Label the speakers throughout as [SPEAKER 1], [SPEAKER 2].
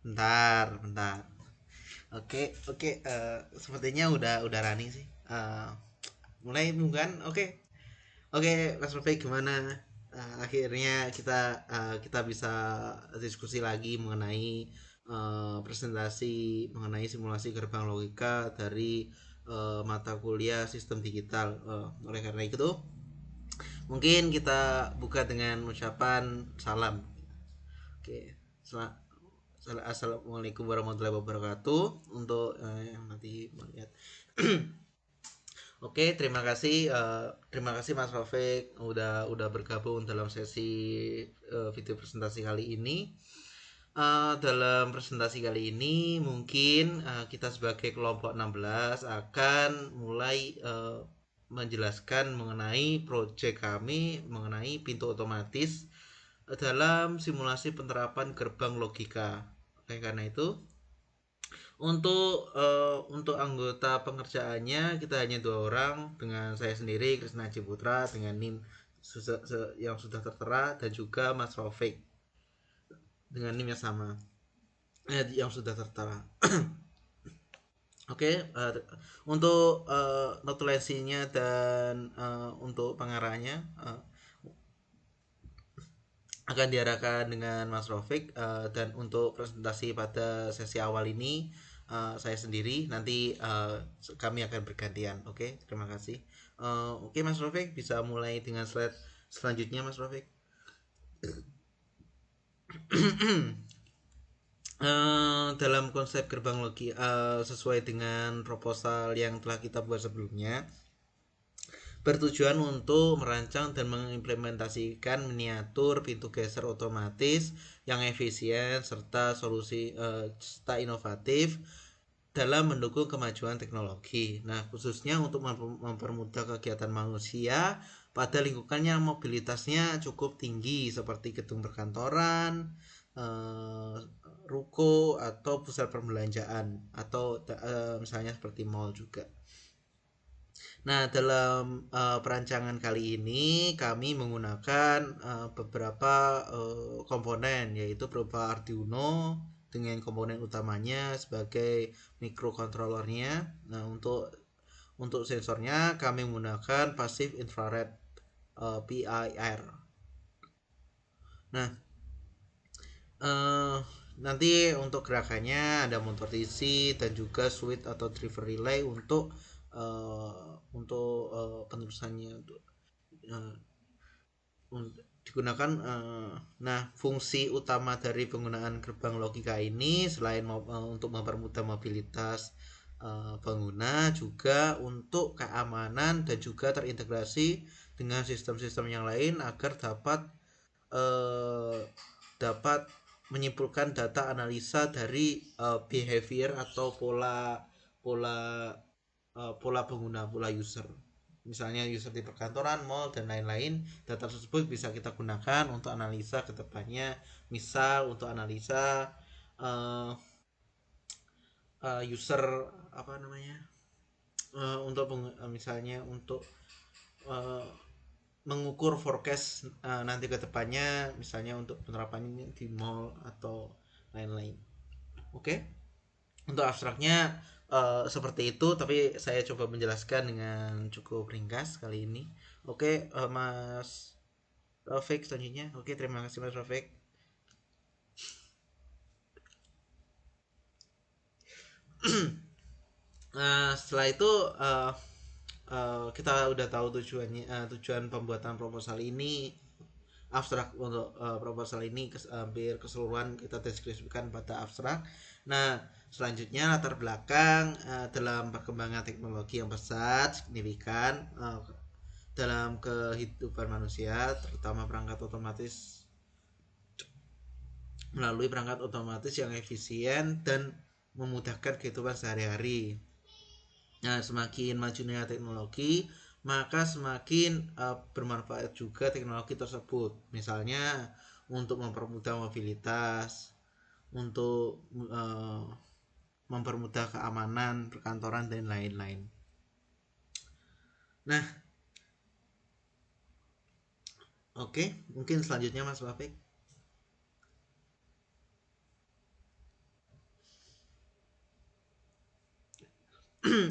[SPEAKER 1] bentar. Oke, sepertinya udah running sih. Mulai bukan? Oke, Mas Rofi gimana? Akhirnya kita bisa diskusi lagi mengenai presentasi mengenai simulasi gerbang logika dari mata kuliah sistem digital. Oleh karena itu, mungkin kita buka dengan ucapan salam. Oke, assalamualaikum warahmatullahi wabarakatuh untuk yang nanti melihat. Oke, terima kasih Mas Rafiq udah bergabung dalam sesi video presentasi kali ini. Dalam presentasi kali ini mungkin kita sebagai kelompok 16 akan mulai menjelaskan mengenai proyek kami mengenai pintu otomatis dalam simulasi penerapan gerbang logika. Oleh karena itu, untuk anggota pengerjaannya kita hanya dua orang dengan saya sendiri Krisna Ciputra dengan NIM yang sudah tertera dan juga Mas Rafiq dengan NIM yang sama yang sudah tertera. Oke, untuk notulensinya dan untuk pengarahnya akan diarahkan dengan Mas Rafiq, dan untuk presentasi pada sesi awal ini saya sendiri nanti kami akan bergantian. Oke, terima kasih. Oke, Mas Rafiq bisa mulai dengan slide selanjutnya, Mas Rafiq. Dalam konsep gerbang logi sesuai dengan proposal yang telah kita buat sebelumnya, bertujuan untuk merancang dan mengimplementasikan miniatur pintu geser otomatis yang efisien serta inovatif dalam mendukung kemajuan teknologi. Nah, khususnya untuk mempermudah kegiatan manusia pada lingkungan yang mobilitasnya cukup tinggi seperti gedung perkantoran, ruko atau pusat perbelanjaan atau misalnya seperti mall juga. Nah, dalam perancangan kali ini kami menggunakan beberapa komponen yaitu berupa Arduino dengan komponen utamanya sebagai microcontrollernya. Nah, untuk sensornya kami menggunakan passive infrared PIR. Nah, nanti untuk gerakannya ada motor DC dan juga switch atau driver relay untuk penerusannya uh, digunakan. Nah, fungsi utama dari penggunaan gerbang logika ini selain untuk mempermudah mobilitas pengguna juga untuk keamanan dan juga terintegrasi dengan sistem-sistem yang lain agar uh, dapat menyimpulkan data analisa dari behavior atau pola pola pengguna, pola user. Misalnya user di perkantoran, mall dan lain-lain, data tersebut bisa kita gunakan untuk analisa ke depannya. Misal untuk analisa uh, user apa namanya? Untuk misalnya untuk uh, mengukur forecast nanti ke depannya misalnya untuk penerapannya di mall atau lain-lain. Oke. Untuk abstraknya seperti itu, tapi saya coba menjelaskan dengan cukup ringkas kali ini. Oke, Mas Rafiq selanjutnya. Oke, terima kasih Mas Rafiq. Setelah itu kita udah tahu tujuan pembuatan proposal ini. Abstrak untuk proposal ini hampir keseluruhan kita deskripsikan pada abstrak. Nah, selanjutnya latar belakang dalam perkembangan teknologi yang pesat signifikan dalam kehidupan manusia, terutama melalui perangkat otomatis yang efisien dan memudahkan kehidupan sehari-hari. Nah, semakin majunya teknologi, maka semakin bermanfaat juga teknologi tersebut. Misalnya untuk mempermudah mobilitas, untuk mempermudah keamanan perkantoran dan lain-lain. Nah, oke, mungkin selanjutnya Mas Wafik.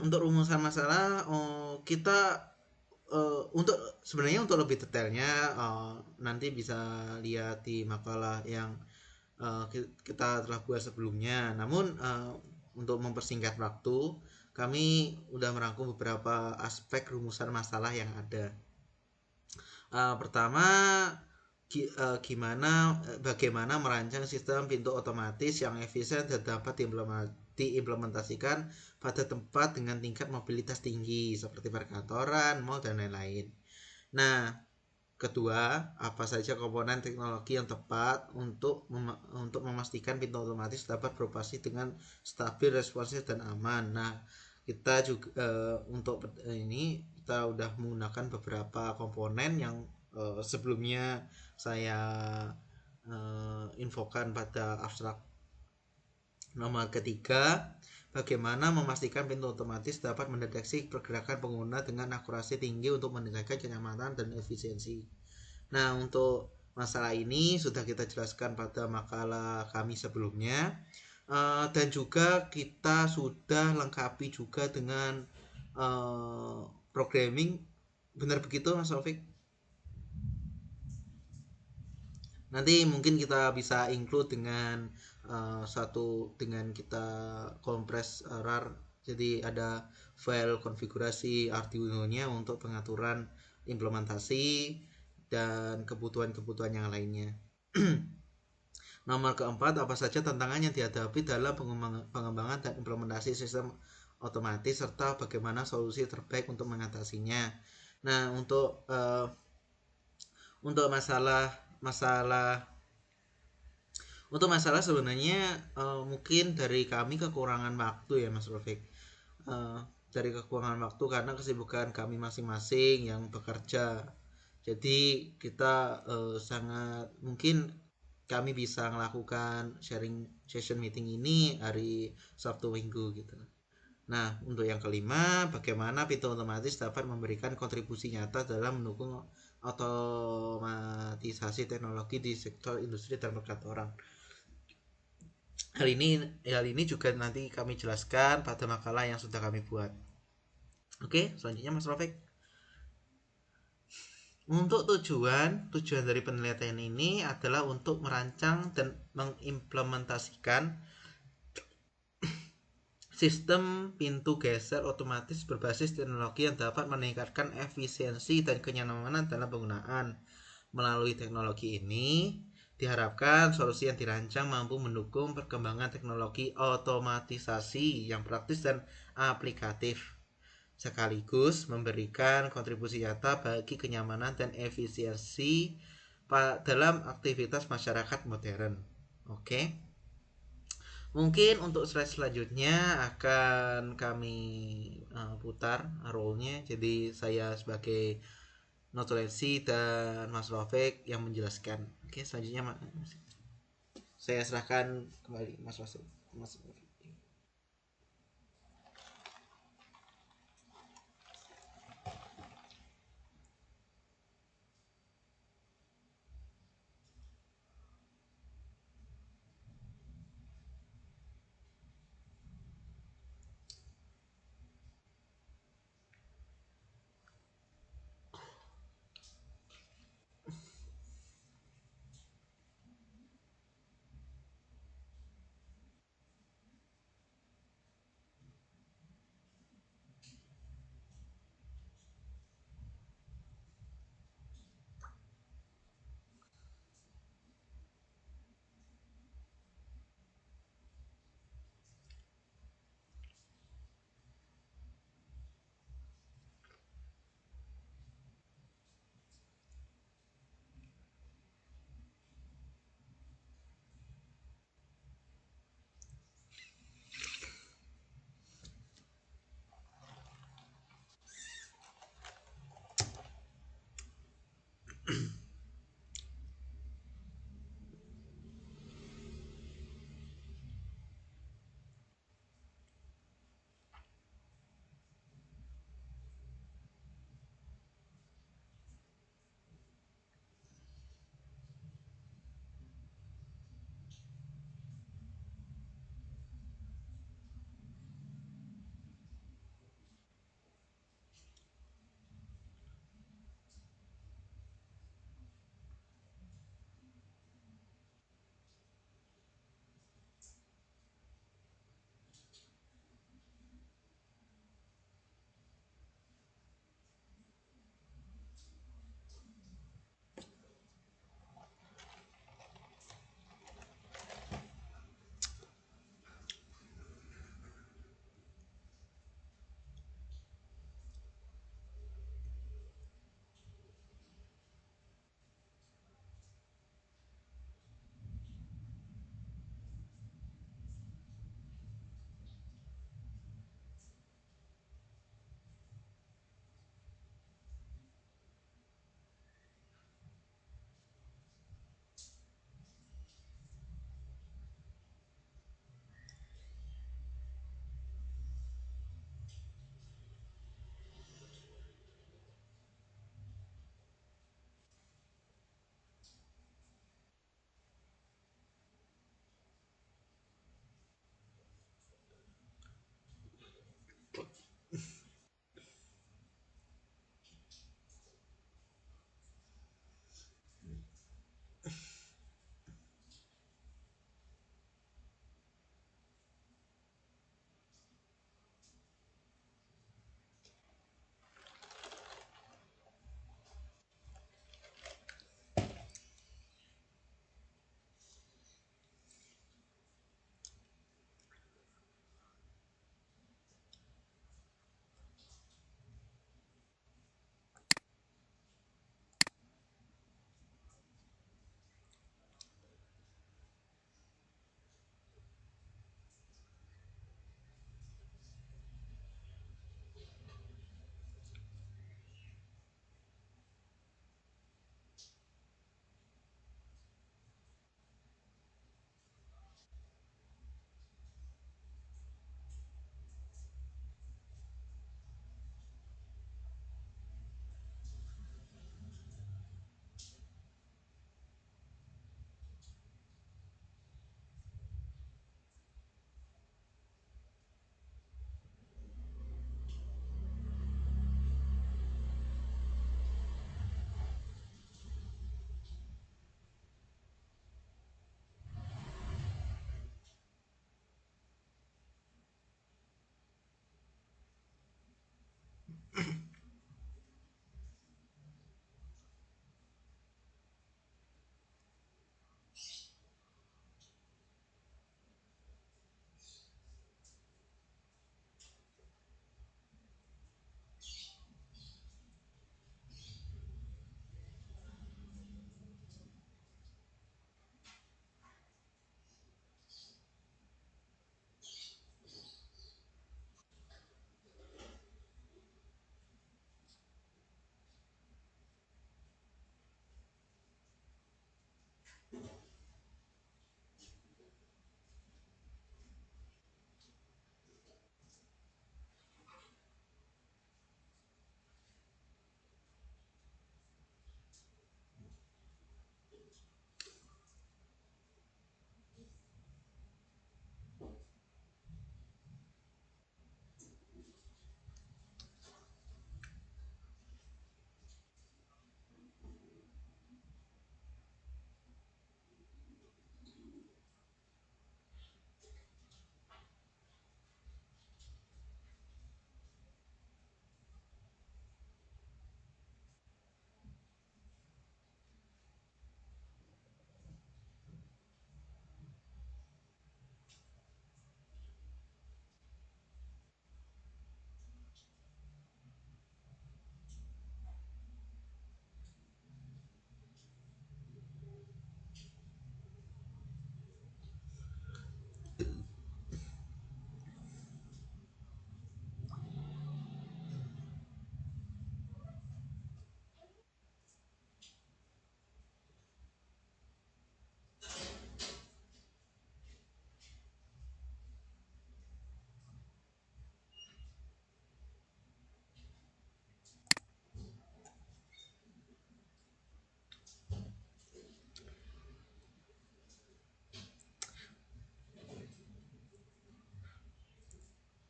[SPEAKER 1] untuk rumusan masalah, kita untuk sebenarnya untuk lebih detailnya nanti bisa lihat di makalah yang kita telah buat sebelumnya. Namun untuk mempersingkat waktu, kami udah merangkum beberapa aspek rumusan masalah yang ada. Pertama, bagaimana merancang sistem pintu otomatis yang efisien dan dapat diimplementasikan pada tempat dengan tingkat mobilitas tinggi seperti perkantoran, mal, dan lain-lain. Nah, kedua, apa saja komponen teknologi yang tepat untuk memastikan pintu otomatis dapat beroperasi dengan stabil, responsif, dan aman. Nah, kita juga untuk ini kita udah menggunakan beberapa komponen yang sebelumnya saya infokan pada abstrak. Nomor ketiga, bagaimana memastikan pintu otomatis dapat mendeteksi pergerakan pengguna dengan akurasi tinggi untuk meningkatkan kenyamanan dan efisiensi. Nah, untuk masalah ini sudah kita jelaskan pada makalah kami sebelumnya, dan juga kita sudah lengkapi juga dengan programming. Benar begitu, Mas Taufik? Nanti mungkin kita bisa include dengan dengan kita kompres RAR, jadi ada file konfigurasi Arduino-nya untuk pengaturan implementasi dan kebutuhan-kebutuhan yang lainnya. Nomor keempat, apa saja tantangan yang dihadapi dalam pengembangan dan implementasi sistem otomatis serta bagaimana solusi terbaik untuk mengatasinya. Nah, untuk masalah masalah untuk masalah sebenarnya mungkin dari kami kekurangan waktu ya, Mas Rofik. Eh, dari kekurangan waktu karena kesibukan kami masing-masing yang bekerja. Jadi kita sangat mungkin kami bisa melakukan sharing session meeting ini hari Sabtu Minggu gitu. Nah, untuk yang kelima, bagaimana pintu otomatis dapat memberikan kontribusi nyata dalam mendukung otomatisasi teknologi di sektor industri dan perkantoran. Hal ini juga nanti kami jelaskan pada makalah yang sudah kami buat. Oke, selanjutnya Mas Rofik. Untuk tujuan dari penelitian ini adalah untuk merancang dan mengimplementasikan sistem pintu geser otomatis berbasis teknologi yang dapat meningkatkan efisiensi dan kenyamanan dalam penggunaan. Melalui teknologi ini, diharapkan solusi yang dirancang mampu mendukung perkembangan teknologi otomatisasi yang praktis dan aplikatif, sekaligus memberikan kontribusi nyata bagi kenyamanan dan efisiensi dalam aktivitas masyarakat modern. Oke. Mungkin untuk slide selanjutnya akan kami putar role-nya. Jadi saya sebagai notulensi dan Mas Rofik yang menjelaskan. Oke, selanjutnya saya serahkan kembali Mas Rofik.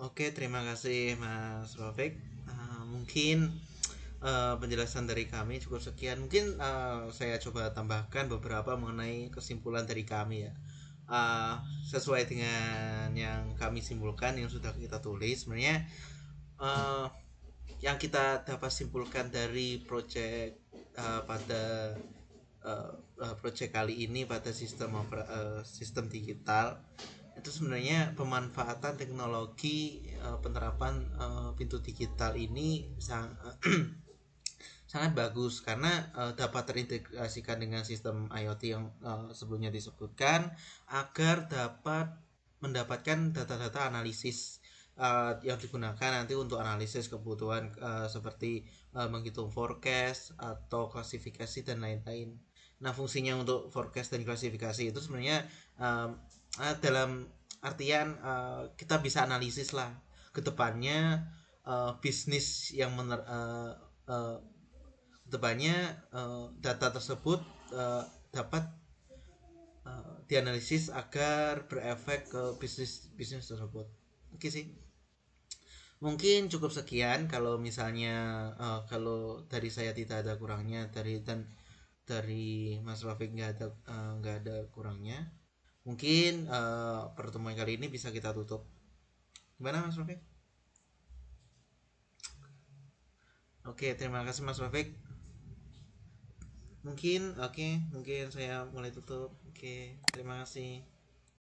[SPEAKER 1] Oke, terima kasih Mas Rafiq. Mungkin penjelasan dari kami cukup sekian. Mungkin saya coba tambahkan beberapa mengenai kesimpulan dari kami ya. Uh, Sesuai dengan yang kami simpulkan yang sudah kita tulis, sebenarnya uh, yang kita dapat simpulkan dari project pada project kali ini pada sistem digital itu sebenarnya pemanfaatan teknologi penerapan pintu digital ini sangat bagus karena dapat terintegrasikan dengan sistem IoT yang sebelumnya disebutkan agar dapat mendapatkan data-data analisis yang digunakan nanti untuk analisis kebutuhan seperti menghitung forecast atau klasifikasi dan lain-lain. Nah, fungsinya untuk forecast dan klasifikasi itu sebenarnya dalam artian kita bisa analisis lah ke depannya bisnis yang kedepannya data tersebut dapat dianalisis agar berefek ke bisnis bisnis tersebut. Oke sih. Mungkin cukup sekian kalau misalnya kalau dari saya tidak ada kurangnya dari Mas Rafiq nggak ada kurangnya. Mungkin pertemuan kali ini bisa kita tutup. Gimana Mas Rafiq? Oke, terima kasih Mas Rafiq. Mungkin oke, mungkin saya mulai tutup. Oke, terima kasih.